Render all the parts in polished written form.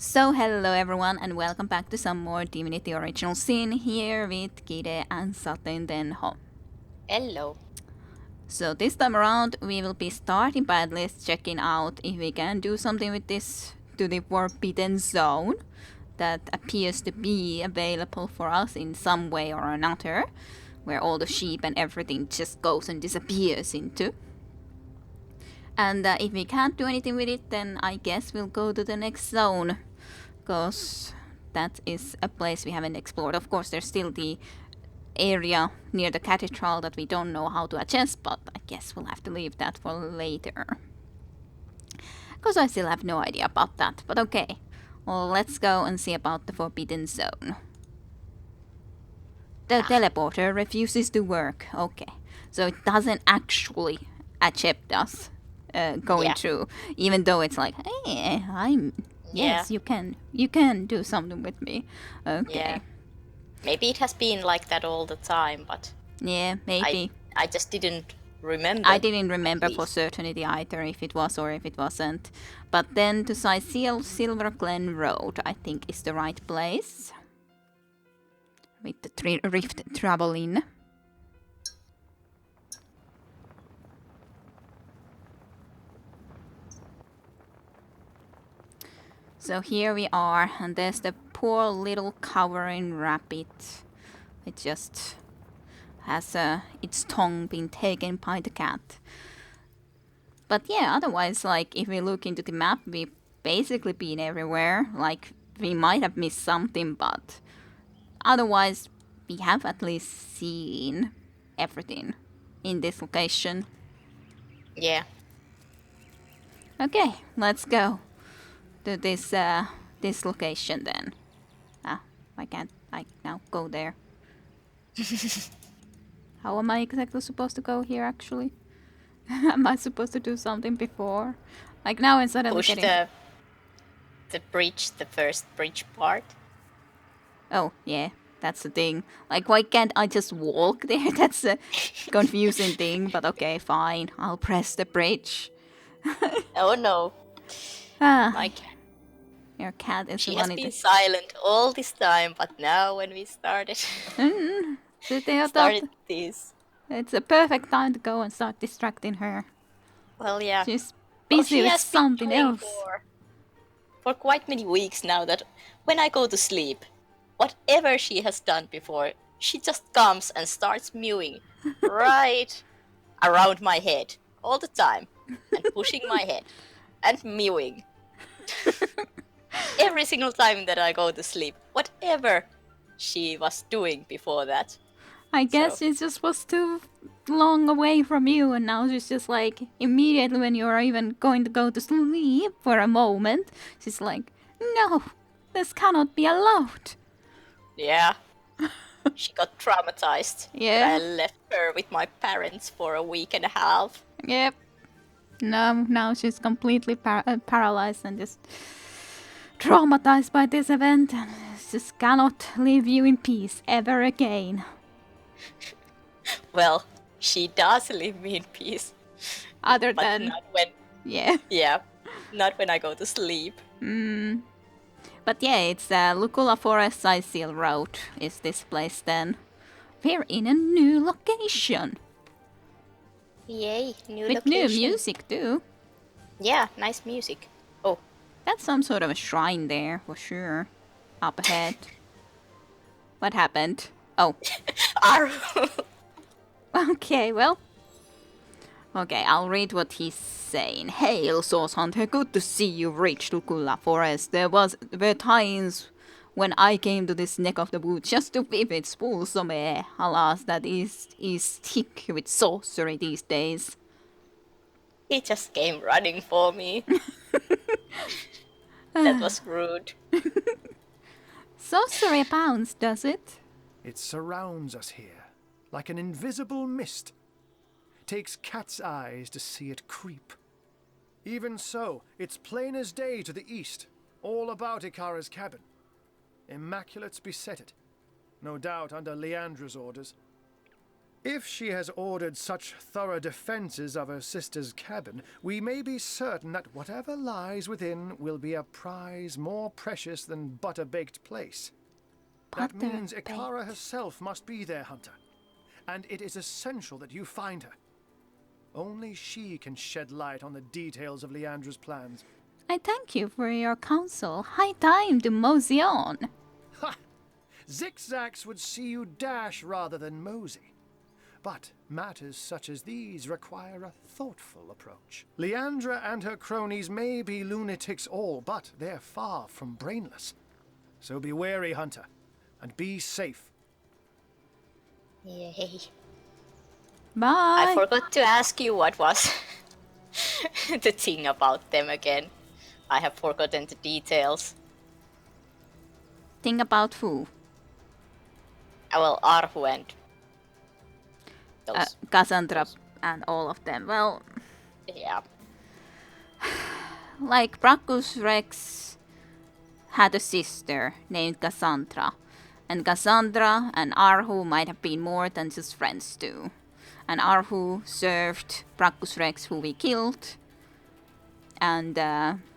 So hello everyone and welcome back to some more Divinity Original Sin here with Kide and Satin Denho. Hello. So this time around we will be starting by at least checking out if we can do something with this to the Forbidden Zone that appears to be available for us in some way or another, where all the sheep and everything just goes and disappears into. And if we can't do anything with it, then I guess we'll go to the next zone, because that is a place we haven't explored. Of course, there's still the area near the cathedral that we don't know how to adjust, but I guess we'll have to leave that for later. Because I still have no idea about that, but okay. Well, let's go and see about the Forbidden Zone. The teleporter refuses to work. Okay, so it doesn't actually accept us going through, even though it's like, hey, yes, you can do something with me. Okay. Yeah. Maybe it has been like that all the time, but Yeah, maybe. I just didn't remember. I didn't remember for certainty either if it was or if it wasn't. But then to Silverglen Road, I think is the right place. With the rift traveling. So here we are, and there's the poor little cowering rabbit. It just has its tongue been taken by the cat. But yeah, otherwise, like, if we look into the map, we've basically been everywhere. Like, we might have missed something, but otherwise, we have at least seen everything in this location. Yeah. Okay, let's go to this location then. Why can't I now go there? How am I exactly supposed to go here, actually? Am I supposed to do something before? Like, now I'm suddenly Push getting... the bridge, the first bridge part. Oh, yeah, that's the thing. Like, why can't I just walk there? That's a confusing thing, but okay, fine. I'll press the bridge. Oh no. Ah, My cat. your cat is She the has one been silent all this time, but now when we started started this. It's a perfect time to go and start distracting her. Well, yeah. She's Well, busy she with has been something doing else. for quite many weeks now that when I go to sleep, whatever she has done before, she just comes and starts mewing right around my head all the time and pushing my head and mewing every single time that I go to sleep, whatever she was doing before that. I guess she just was too long away from you, and now she's just like, immediately when you're even going to go to sleep for a moment, she's like, no, this cannot be allowed. Yeah. She got traumatized that I Yeah, left her with my parents for a week and a half. yep. Now she's completely paralyzed and just traumatized by this event, and just cannot leave you in peace ever again. Well, she does leave me in peace. Other But than, not when, yeah. not when I go to sleep. But yeah, it's Lukula Forest Side Seal Road is this place then. We're in a new location. Yay, new With location. new music too. Yeah, nice music. Oh, That's some sort of a shrine there, for sure. Up ahead. What happened? Oh, Aru. okay, well. Okay, I'll read what he's saying. Hail, Source Hunter, good to see you reached Lukula Forest. Were times when I came to this neck of the woods just to visit Spoolsome. Alas, that is thick with sorcery these days. He just came running for me. That was rude. Sorcery abounds, does it? It surrounds us here, like an invisible mist. Takes cat's eyes to see it creep. Even so, it's plain as day to the east, all about Ikara's cabin. Immaculate's beset it, no doubt under Leandra's orders. If she has ordered such thorough defenses of her sister's cabin, we may be certain that whatever lies within will be a prize more precious than butter-baked plaice. That means Butter-baked. Ikara herself must be there, Hunter. And it is essential that you find her. Only she can shed light on the details of Leandra's plans. I thank you for your counsel. High time to mosey on. Ha! Zigzags would see you dash rather than mosey. But matters such as these require a thoughtful approach. Leandra and her cronies may be lunatics all, but they're far from brainless. So be wary, Hunter, and be safe. Yay. Bye. I forgot to ask you what was the thing about them again. I have forgotten the details. Think about who? Well, Arhu and those. Cassandra and all of them. Well, Yeah. like Brachus Rex had a sister named Cassandra. And Cassandra and Arhu might have been more than just friends too. And Arhu served Brachus Rex, who we killed. And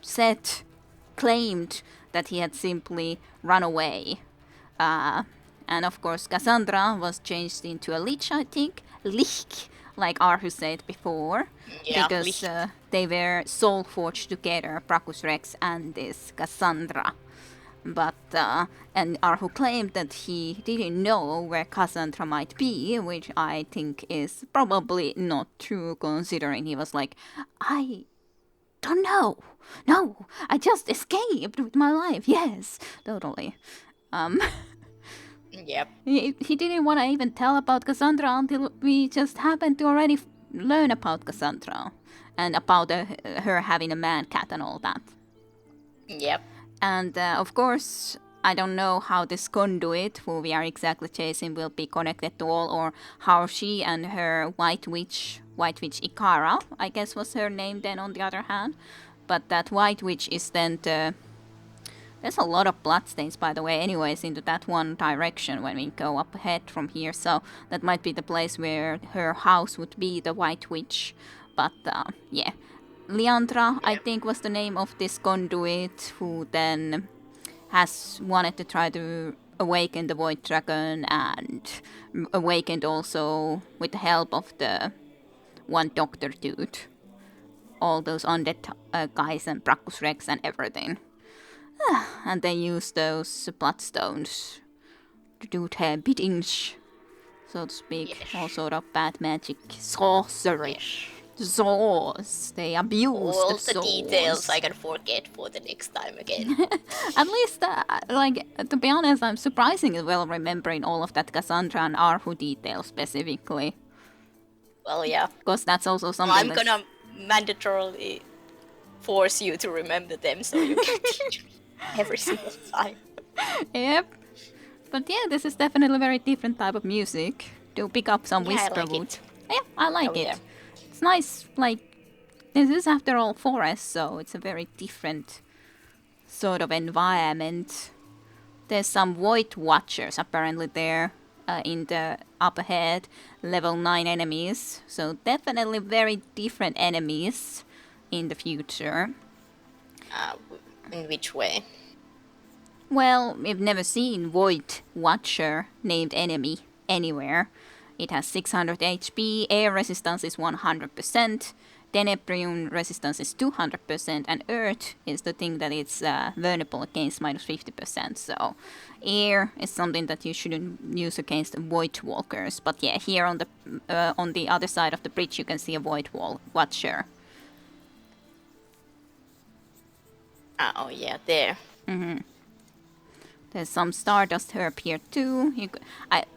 Seth claimed that he had simply run away. And of course, Cassandra was changed into a lich, I think. Lich, like Arhu said before. Yeah, because lich. they were soul forged together, Brachus Rex and this Cassandra. But, and Arhu claimed that he didn't know where Cassandra might be, which I think is probably not true, considering he was like, I don't know. No, I just escaped with my life. Yes, totally. Yep. He didn't want to even tell about Cassandra until we just happened to already learn about Cassandra. And about her having a man cat and all that. Yep. And of course, I don't know how this conduit, who we are exactly chasing, will be connected to all, or how she and her White Witch Ikara, I guess was her name then on the other hand. But that White Witch is then the... There's a lot of bloodstains, by the way, anyways, into that one direction when we go up ahead from here. So that might be the place where her house would be, the White Witch. But, yeah. Leandra, I think, was the name of this conduit, who then has wanted to try to awaken the Void Dragon, and awakened also with the help of the one Doctor dude. All those undead guys and Brachus Rex and everything. And they use those bloodstones to do their biddings, so to speak. Yes. All sort of bad magic, sorcery. Swords. They abuse All the the swords. details I can forget for the next time again. At least, like, to be honest, I'm surprisingly well remembering all of that Cassandra and Arhu detail specifically. Well, yeah. Because that's also something I'm that's... gonna mandatorily force you to remember them so you can teach me every single time. Yep. But yeah, this is definitely a very different type of music. Do pick up some Yeah, I like Whisperwood. it. Yeah, I like Oh, it. yeah. It's nice, like, this is after all forest, so it's a very different sort of environment. There's some Void Watchers apparently there in the up ahead, level 9 enemies. So definitely very different enemies in the future. In which way? Well, we've never seen Void Watcher named enemy anywhere. It has 600 HP, air resistance is 100%, Tenebrium resistance is 200%, and earth is the thing that it's vulnerable against minus 50%. So air is something that you shouldn't use against Void Walkers. But yeah, here on the other side of the bridge you can see a Void Watcher. Oh yeah, there. There's some Stardust Herb here too.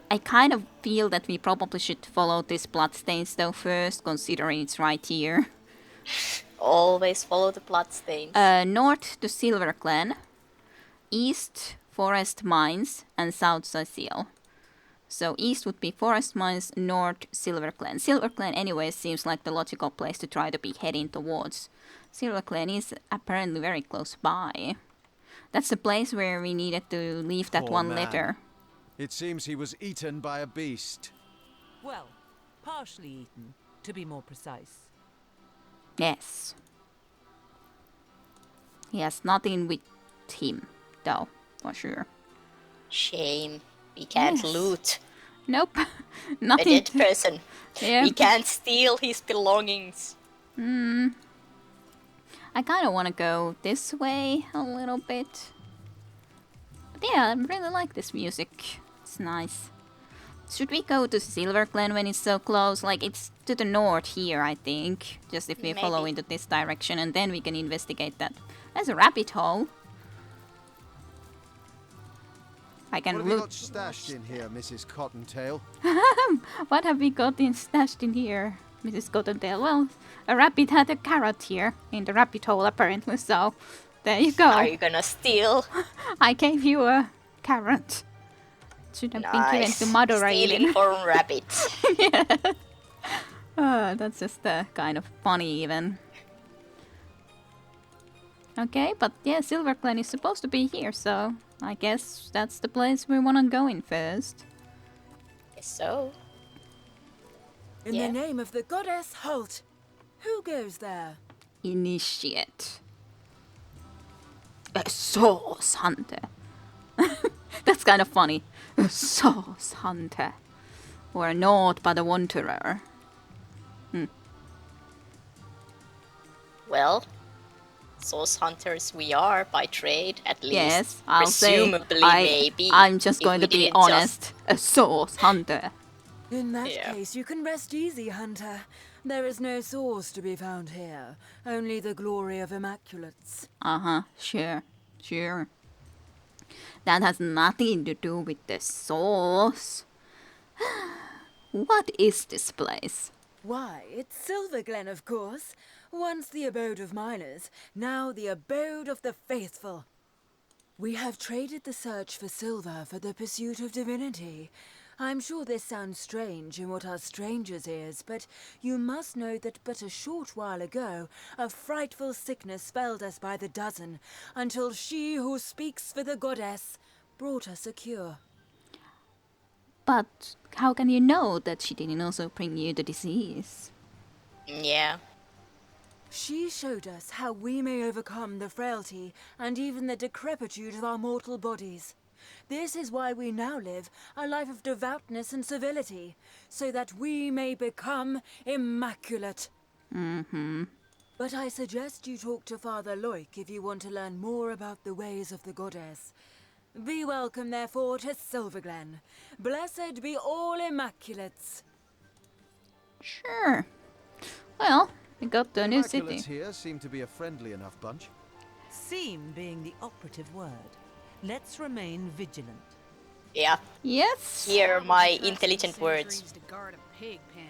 I kind of feel that we probably should follow this Bloodstains though first, considering it's right here. Always follow the bloodstains. North to Silverglen, east Forest Mines, and south Cecile. So east would be Forest Mines, north Silverglen. Silverglen anyway seems like the logical place to try to be heading towards. Silverglen is apparently very close by. That's the place where we needed to leave that Poor one man. letter. It seems he was eaten by a beast. Well, partially eaten, to be more precise. Yes. He has nothing with him, though, for sure. Shame. We can't Yes. loot Nope. a Nothing. dead person. Yeah. We can't steal his belongings. I kind of want to go this way a little bit. But yeah, I really like this music. It's nice. Should we go to Silverglen when it's so close? Like, it's to the north here, I think. Just if we follow Maybe. into this direction, and then we can investigate that. There's a rabbit hole. I can What have you look. got stashed in here, Mrs. Cottontail? What have we got stashed in here, Mrs. Cottontail? Well, a rabbit had a carrot here in the rabbit hole, apparently, so there you go. Are you gonna steal? I gave you a carrot. Should have been given Nice. to Mother Stealing Raven. from rabbits. That's just kind of funny, even. Okay, but yeah, Silverglen is supposed to be here, so I guess that's the place we wanna go in first. Guess so. In Yeah. the name of the goddess, halt! Who goes there? Initiate. A source hunter. That's kind of funny. A source hunter. Or naught but a wanderer. Well, source hunters we are by trade, at least. Yes, I'll say. Presumably, maybe. I'm just if going we to be didn't honest. A source hunter. In that Yeah. case, you can rest easy, Hunter. There is no source to be found here, only the glory of Immaculates. Sure. That has nothing to do with the source. What is this place? Why, it's Silverglen, of course. Once the abode of miners, now the abode of the faithful. We have traded the search for silver for the pursuit of divinity. I'm sure this sounds strange in what are strangers' ears, but you must know that but a short while ago, a frightful sickness felled us by the dozen, until she who speaks for the goddess brought us a cure. But how can you know that she didn't also bring you the disease? Yeah. She showed us how we may overcome the frailty and even the decrepitude of our mortal bodies. This is why we now live a life of devoutness and civility, so that we may become immaculate. But I suggest you talk to Father Loik if you want to learn more about the ways of the goddess. Be welcome, therefore, to Silverglen. Blessed be all immaculates. Sure. Well, we got the new city. Immaculates here seem to be a friendly enough bunch. Seem being the operative word. Let's remain vigilant. Yeah. Yes. Here are my Trust intelligent the words. sentries to guard a pig pen.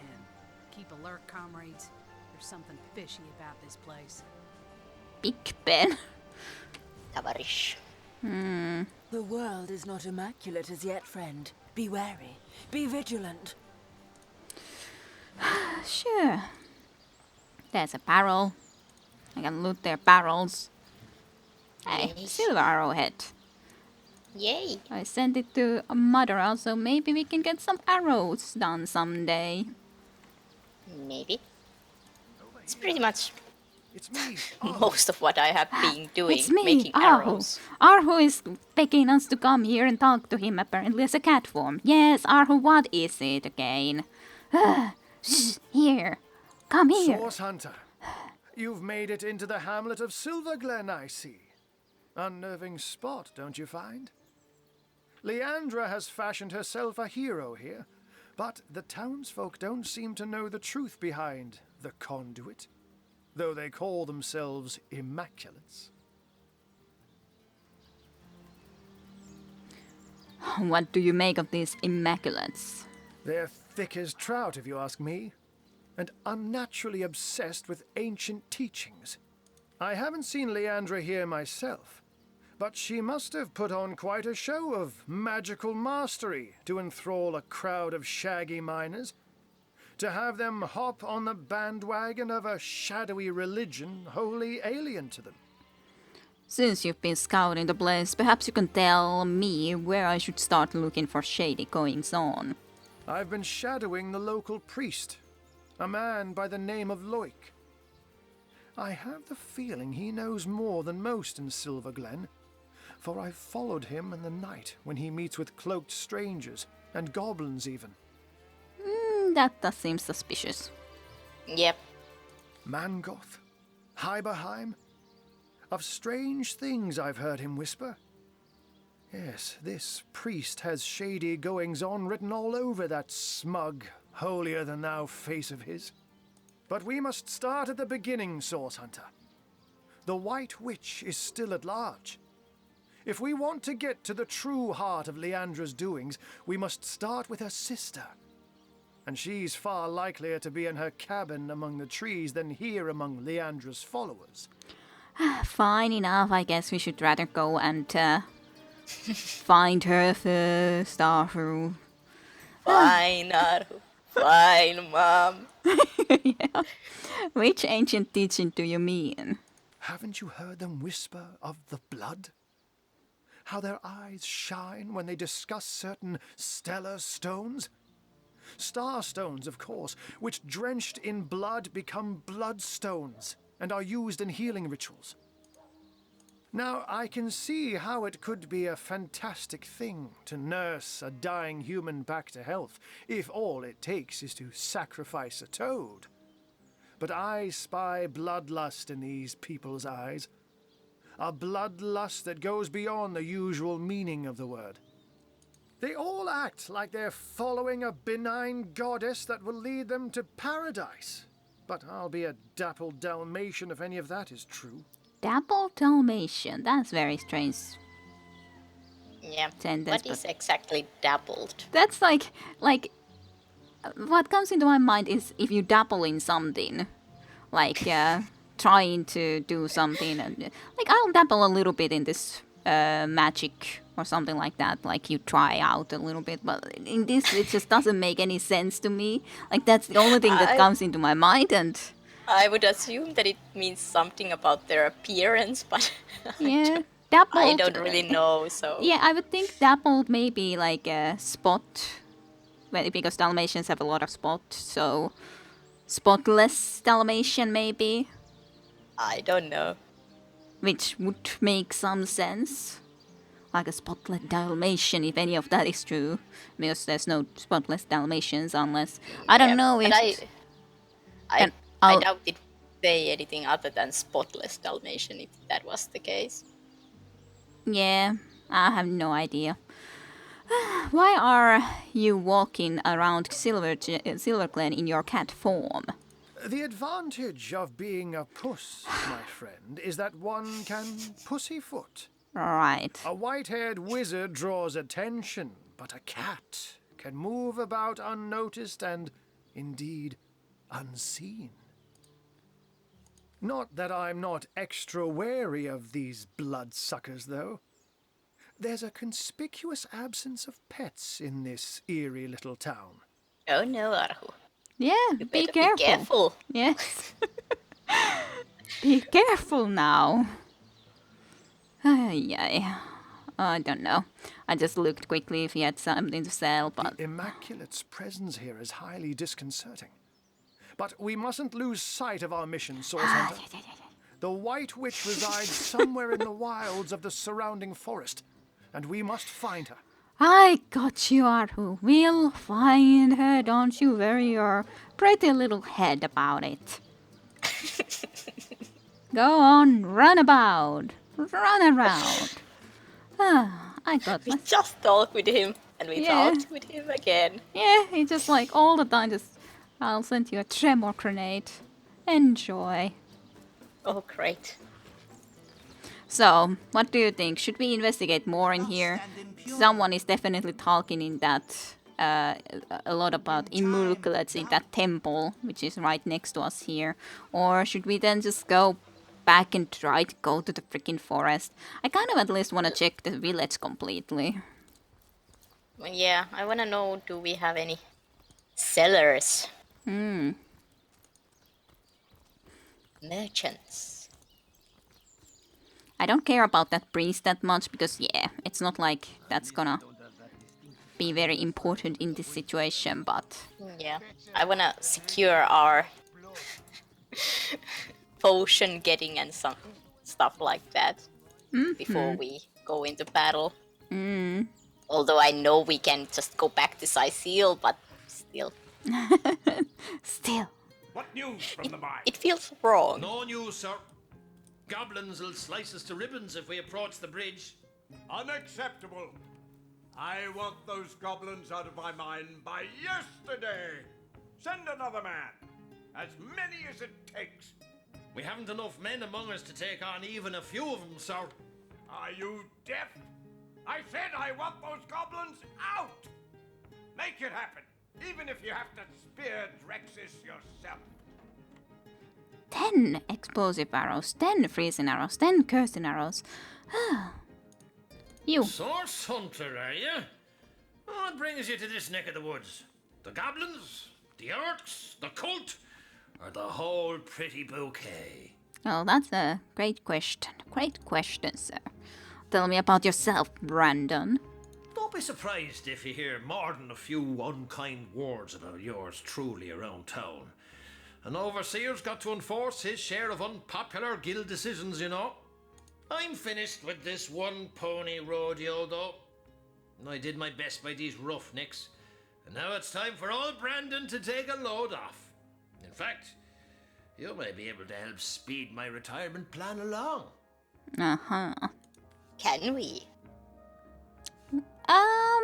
Keep alert, comrades. There's something fishy about this place. Big Ben. Tavarish. The world is not immaculate as yet, friend. Be wary. Be vigilant. Sure. There's a barrel. I can loot their barrels. Hey, Nice. silver arrowhead. Yay. I sent it to a mother, so maybe we can get some arrows done someday. Maybe. It's pretty much It's me. most of what I have been doing, It's me, making Arhu. arrows. Arhu is begging us to come here and talk to him apparently as a cat form. Yes, Arhu, what is it again? Shh, here. Come here. Source Hunter. You've made it into the hamlet of Silverglen, I see. Unnerving spot, don't you find? Leandra has fashioned herself a hero here, but the townsfolk don't seem to know the truth behind the conduit, though they call themselves Immaculates. What do you make of these Immaculates? They're thick as trout, if you ask me, and unnaturally obsessed with ancient teachings. I haven't seen Leandra here myself, but she must have put on quite a show of magical mastery to enthrall a crowd of shaggy miners. To have them hop on the bandwagon of a shadowy religion wholly alien to them. Since you've been scouting the place, perhaps you can tell me where I should start looking for shady goings on. I've been shadowing the local priest, a man by the name of Loic. I have the feeling he knows more than most in Silverglen, for I've followed him in the night when he meets with cloaked strangers, and goblins even. That does seem suspicious. Yep. Mangoth, Hyberheim. Of strange things I've heard him whisper. Yes, this priest has shady goings-on written all over that smug, holier-than-thou face of his. But we must start at the beginning, Source Hunter. The White Witch is still at large. If we want to get to the true heart of Leandra's doings, we must start with her sister. And she's far likelier to be in her cabin among the trees than here among Leandra's followers. Fine enough, I guess we should rather go and find her first, Aru. Fine, Aru. Fine, Mom. Yeah. Which ancient teaching do you mean? Haven't you heard them whisper of the blood? How their eyes shine when they discuss certain stellar stones? Star stones, of course, which drenched in blood become bloodstones and are used in healing rituals. Now, I can see how it could be a fantastic thing to nurse a dying human back to health, if all it takes is to sacrifice a toad. But I spy bloodlust in these people's eyes. A bloodlust that goes beyond the usual meaning of the word. They all act like they're following a benign goddess that will lead them to paradise. But I'll be a dappled Dalmatian if any of that is true. Dappled Dalmatian. That's very strange. Yeah. Sentence, What is exactly dabbled? That's like what comes into my mind is if you dabble in something, like trying to do something, and like I'll dabble a little bit in this magic or something like that. Like you try out a little bit, but in this it just doesn't make any sense to me. Like that's the only thing that comes into my mind, and I would assume that it means something about their appearance, but yeah, dappled. I don't really know, so... Yeah, I would think dappled maybe like a spot, well, because Dalmatians have a lot of spots, so spotless Dalmatian maybe, I don't know. which would make some sense. Like a spotless Dalmatian, if any of that is true, because there's no spotless Dalmatians unless I don't know if. But I And I'll- doubt it would say anything other than spotless Dalmatian if that was the case. Yeah, I have no idea. Why are you walking around Silverglen in your cat form? The advantage of being a puss, my friend, is that one can pussyfoot. Right. A white-haired wizard draws attention, but a cat can move about unnoticed and, indeed, unseen. Not that I'm not extra wary of these bloodsuckers, though. There's a conspicuous absence of pets in this eerie little town. Oh no, Arhu. Yeah, You be better careful. Be careful. Yes. Be careful now. Ay. I don't know. I just looked quickly if he had something to sell, but The Immaculate's presence here is highly disconcerting. But we mustn't lose sight of our mission, Source Hunter. The White Witch resides somewhere in the wilds of the surrounding forest, and we must find her. I got you, Arhu. We'll find her, don't you worry your pretty little head about it. Go on, run about. Run around. I got We my... just talked with him, and we Yeah. talked with him again. Yeah, he just like all the time just... I'll send you a tremor grenade. Enjoy. Oh, great. So, what do you think? Should we investigate more in here? Someone is definitely talking in that a lot about immaculates in that temple, which is right next to us here. Or should we then just go back and try to go to the freaking forest? I kind of at least want to check the village completely. Well, yeah, I wanna know, do we have any sellers? Merchants. I don't care about that priest that much because, yeah, it's not like that's gonna be very important in this situation, but Yeah, I wanna secure our potion getting and some stuff like that before we go into battle. Although I know we can just go back to Seal, but still, still. What news from the mine? it feels wrong. No news, sir. Goblins will slice us to ribbons if we approach the bridge. Unacceptable. I want those goblins out of my mine by yesterday. Send another man. As many as it takes. We haven't enough men among us to take on even a few of them, sir. Are you deaf? I said I want those goblins out. Make it happen. Even if you have to spear Drexis yourself. 10 explosive arrows, 10 freezing arrows, 10 cursing arrows. You. Source hunter, are you? What brings you to this neck of the woods? The goblins? The orcs? The cult? Or the whole pretty bouquet? Oh, that's a great question. Great question, sir. Tell me about yourself, Brandon. Don't be surprised if you hear more than a few unkind words about yours truly around town. An overseer's got to enforce his share of unpopular guild decisions, you know. I'm finished with this one pony rodeo, though. I did my best by these roughnecks, and now it's time for old Brandon to take a load off. In fact, you may be able to help speed my retirement plan along. Uh-huh. Can we?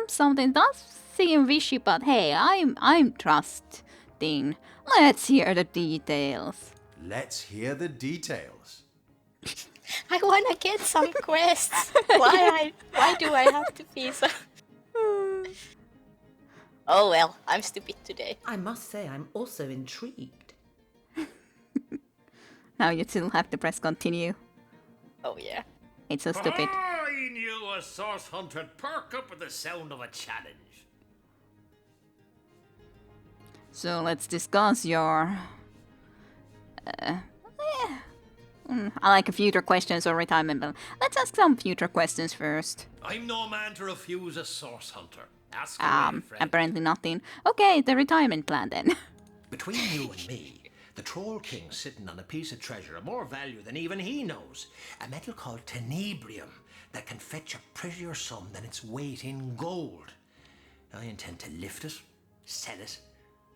Something does seem wishy, but hey, I'm trusting. Let's hear the details. Let's hear the details. I wanna get some quests. Why do I have to be so? Oh well, I'm stupid today. I must say, I'm also intrigued. Now you still have to press continue. Oh yeah. It's so stupid. I knew a source hunter'd perk up at the sound of a challenge. So let's discuss your... I like future questions or retirement, but let's ask some future questions first. I'm no man to refuse a source hunter. Ask away, friend. Apparently nothing. Okay, the retirement plan then. Between you and me, the Troll King's sitting on a piece of treasure of more value than even he knows. A metal called tenebrium that can fetch a prettier sum than its weight in gold. I intend to lift it, sell it,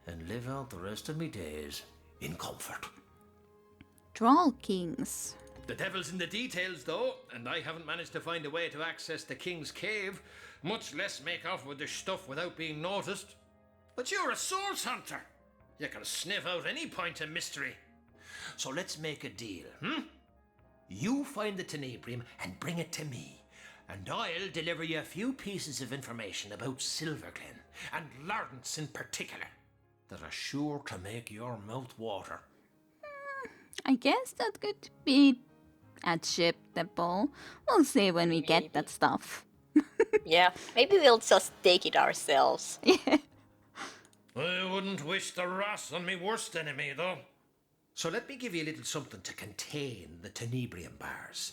and live out the rest of me days in comfort. Troll Kings. The devil's in the details, though, and I haven't managed to find a way to access the King's Cave, much less make off with the stuff without being noticed. But you're a source hunter. You can sniff out any point of mystery. So let's make a deal, You find the tenebrium and bring it to me, and I'll deliver you a few pieces of information about Silverglen, and Lawrence in particular, that are sure to make your mouth water. I guess that could be acceptable. We'll see when we get that stuff. Yeah, maybe we'll just take it ourselves. Yeah. I wouldn't wish the wrath on me worst enemy, though. So let me give you a little something to contain the tenebrium bars.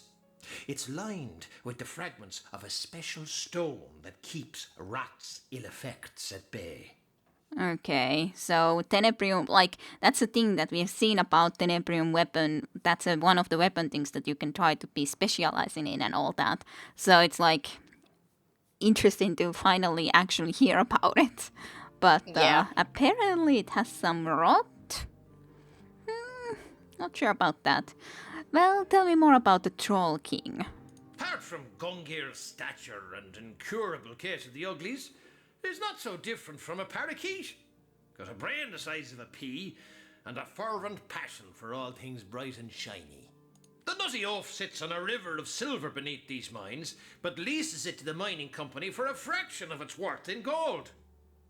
It's lined with the fragments of a special stone that keeps rats' ill effects at bay. Okay, so tenebrium, like, that's a thing that we've seen about tenebrium weapon. That's one of the weapon things that you can try to be specializing in and all that. So it's like interesting to finally actually hear about it. But Yeah. apparently it has some rot. Not sure about that. Well, tell me more about the Troll King. Apart from Gungir's stature and incurable case of the uglies, he's not so different from a parakeet. Got a brain the size of a pea, and a fervent passion for all things bright and shiny. The nutty oaf sits on a river of silver beneath these mines, but leases it to the mining company for a fraction of its worth in gold.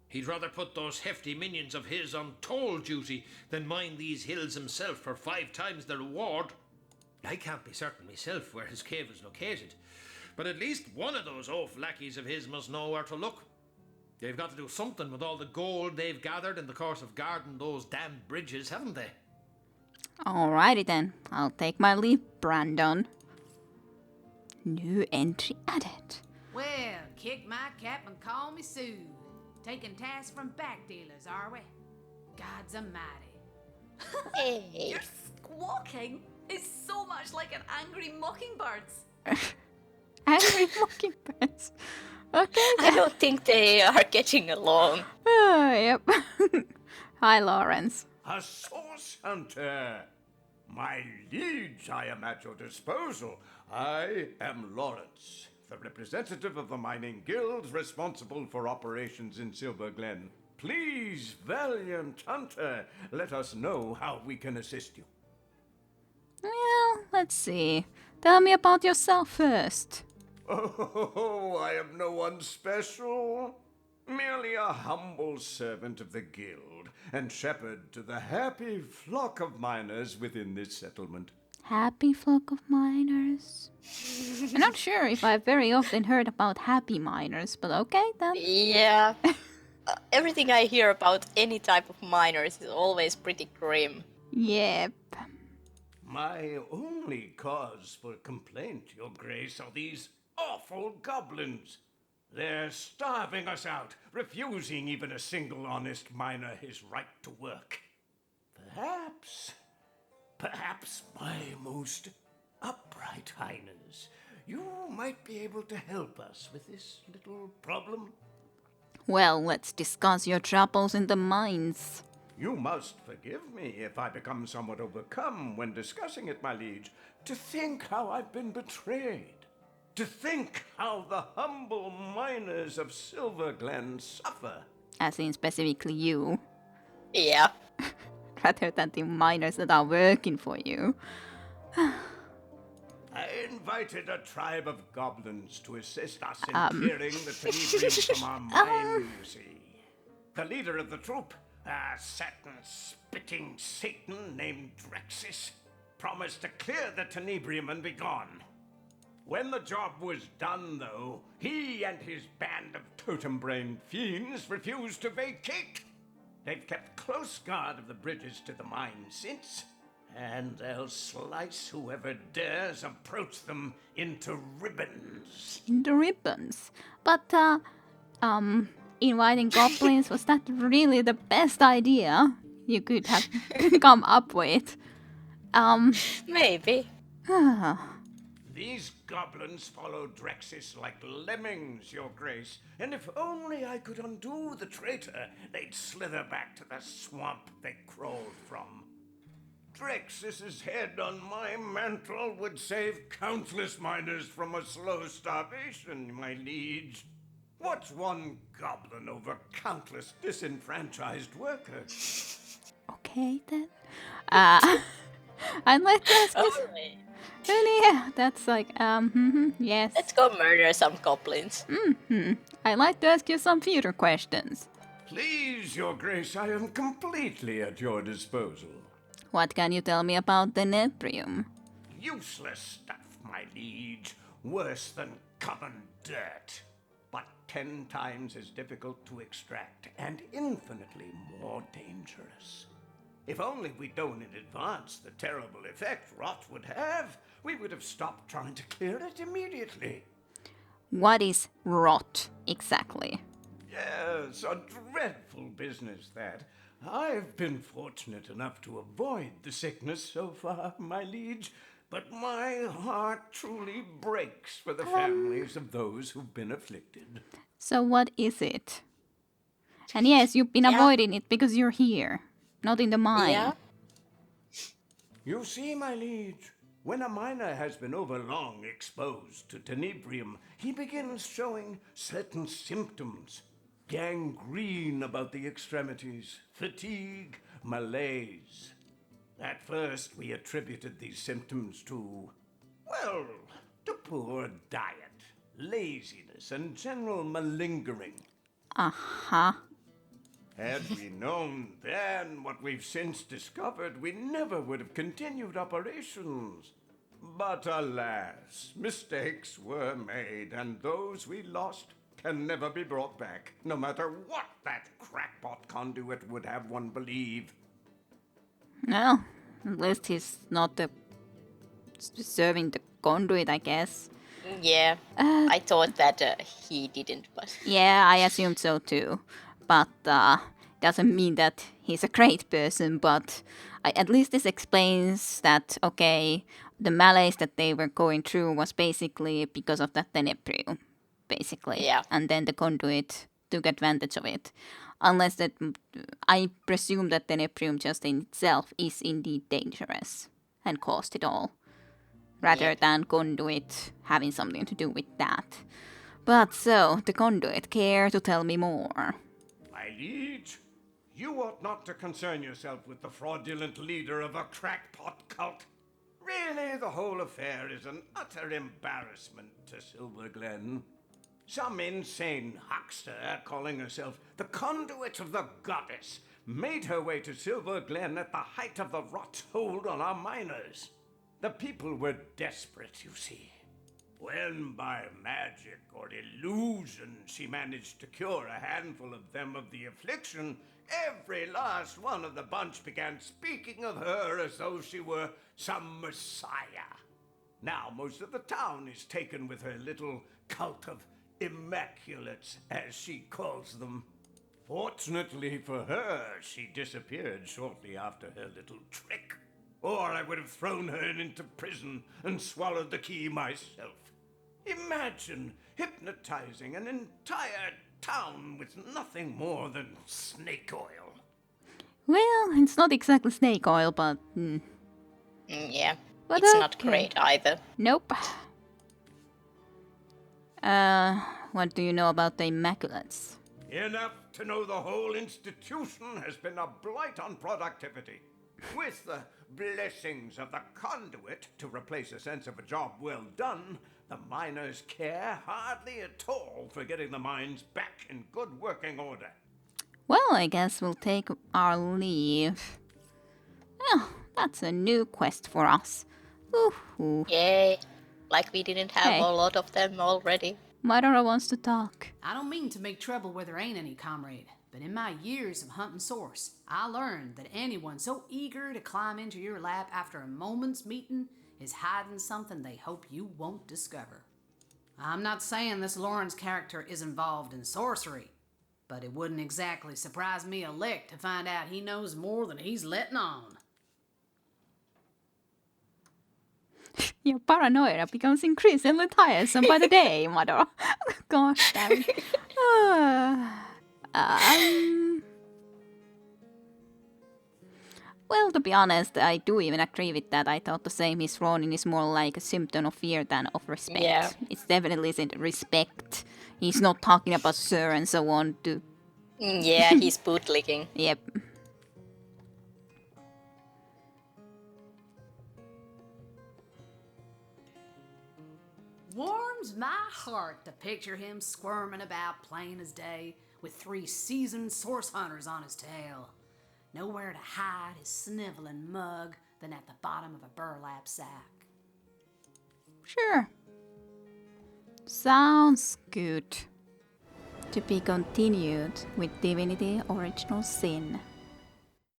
He'd rather put those hefty minions of his on toll duty than mine these hills himself for 5 times the reward. I can't be certain myself where his cave is located, but at least one of those oaf lackeys of his must know where to look. They've got to do something with all the gold they've gathered in the course of guarding those damn bridges, haven't they? Alrighty then, I'll take my leave, Brandon. New entry added. Well, kick my cap and call me Sue. Taking tasks from back dealers, are we? Gods almighty. Hey. Your squawking is so much like an angry mockingbird's. Angry mockingbirds. Okay. I don't think they are getting along. Yep. Hi, Lawrence. A source hunter! My liege, I am at your disposal. I am Lawrence, the representative of the mining guild responsible for operations in Silverglen. Please, valiant hunter, let us know how we can assist you. Well, let's see. Tell me about yourself first. Oh, I am no one special. Merely a humble servant of the guild and shepherd to the happy flock of miners within this settlement. Happy flock of miners. I'm not sure if I've very often heard about happy miners, but okay then. Yeah. Everything I hear about any type of miners is always pretty grim. Yep. My only cause for complaint, Your Grace, are these awful goblins. They're starving us out, refusing even a single honest miner his right to work. Perhaps, my most upright highness, you might be able to help us with this little problem. Well, let's discuss your troubles in the mines. You must forgive me if I become somewhat overcome when discussing it, my liege. To think how I've been betrayed. To think how the humble miners of Silverglen suffer. As in specifically you. Yeah. Rather than the miners that are working for you. I invited a tribe of goblins to assist us in clearing the tenebrium from our mine, you see. The leader of the troop, a certain spitting Satan named Drexis, promised to clear the tenebrium and be gone. When the job was done, though, he and his band of totem-brained fiends refused to vacate. They've kept close guard of the bridges to the mine since, and they'll slice whoever dares approach them into ribbons. Into ribbons. But, inviting goblins, was that really the best idea you could have come up with? Maybe. These goblins follow Drexis like lemmings, Your Grace, and if only I could undo the traitor, they'd slither back to the swamp they crawled from. Drexis's head on my mantle would save countless miners from a slow starvation, my liege. What's one goblin over countless disenfranchised workers? Okay then. I'd like to ask you. Alright. Really? Yeah, that's like, yes. Let's go murder some goblins. I'd like to ask you some future questions. Please, Your Grace, I am completely at your disposal. What can you tell me about the Neprium? Useless stuff, my liege. Worse than common dirt. But 10 times as difficult to extract and infinitely more dangerous. If only we'd known in advance the terrible effect rot would have, we would have stopped trying to clear it immediately. What is rot, exactly? Yes, a dreadful business that. I've been fortunate enough to avoid the sickness so far, my liege, but my heart truly breaks for the families of those who've been afflicted. So what is it? And yes, you've been avoiding it because you're here, not in the mine. Yeah. You see, my liege, when a miner has been overlong exposed to tenebrium, he begins showing certain symptoms. Gangrene about the extremities, fatigue, malaise. At first, we attributed these symptoms to poor diet, laziness, and general malingering. Uh-huh. Had we known then what we've since discovered, we never would have continued operations. But alas, mistakes were made, and those we lost can never be brought back, no matter what that crackpot conduit would have one believe. Well, at least he's not serving the conduit, I guess. Yeah, I thought that he didn't, but Yeah, I assumed so too. But doesn't mean that he's a great person, but at least this explains that, okay, the malaise that they were going through was basically because of that tenebrium, basically. Yeah. And then the conduit took advantage of it. Unless that, I presume that tenebrium just in itself is indeed dangerous and caused it all, rather Yep. than conduit having something to do with that. But so, the conduit, care to tell me more? My liege, you ought not to concern yourself with the fraudulent leader of a crackpot cult. Really, the whole affair is an utter embarrassment to Silverglen. Some insane huckster calling herself the conduit of the goddess made her way to Silverglen at the height of the rot hold on our miners. The people were desperate, you see. When by magic or illusion she managed to cure a handful of them of the affliction, every last one of the bunch began speaking of her as though she were some messiah. Now most of the town is taken with her little cult of immaculates, as she calls them. Fortunately for her, she disappeared shortly after her little trick. Or I would have thrown her into prison and swallowed the key myself. Imagine hypnotizing an entire town with nothing more than snake oil. Well, it's not exactly snake oil, but... Yeah, But it's not okay. great either. Nope. What do you know about the Immaculates? Enough to know the whole institution has been a blight on productivity. With the blessings of the conduit to replace a sense of a job well done, the miners care hardly at all for getting the mines back in good working order. Well, I guess we'll take our leave. Oh, that's a new quest for us. Ooh. Yay. Like we didn't have Hey. a lot of them already. Madara wants to talk. I don't mean to make trouble where there ain't any, comrade, but in my years of hunting source, I learned that anyone so eager to climb into your lap after a moment's meeting is hiding something they hope you won't discover. I'm not saying this Lawrence character is involved in sorcery, but it wouldn't exactly surprise me a lick to find out he knows more than he's letting on. Your paranoia becomes increasingly tiresome by the day, Madara. Gosh, damn it. Well, to be honest, I do even agree with that. I thought the same. His Ronin is more like a symptom of fear than of respect. Yeah. It's definitely isn't respect. He's not talking about sir and so on to... Yeah, he's bootlicking. Yep. Warms my heart to picture him squirming about plain as day with 3 seasoned source hunters on his tail. Nowhere to hide his sniveling mug than at the bottom of a burlap sack. Sure. Sounds good. To be continued with Divinity Original Sin.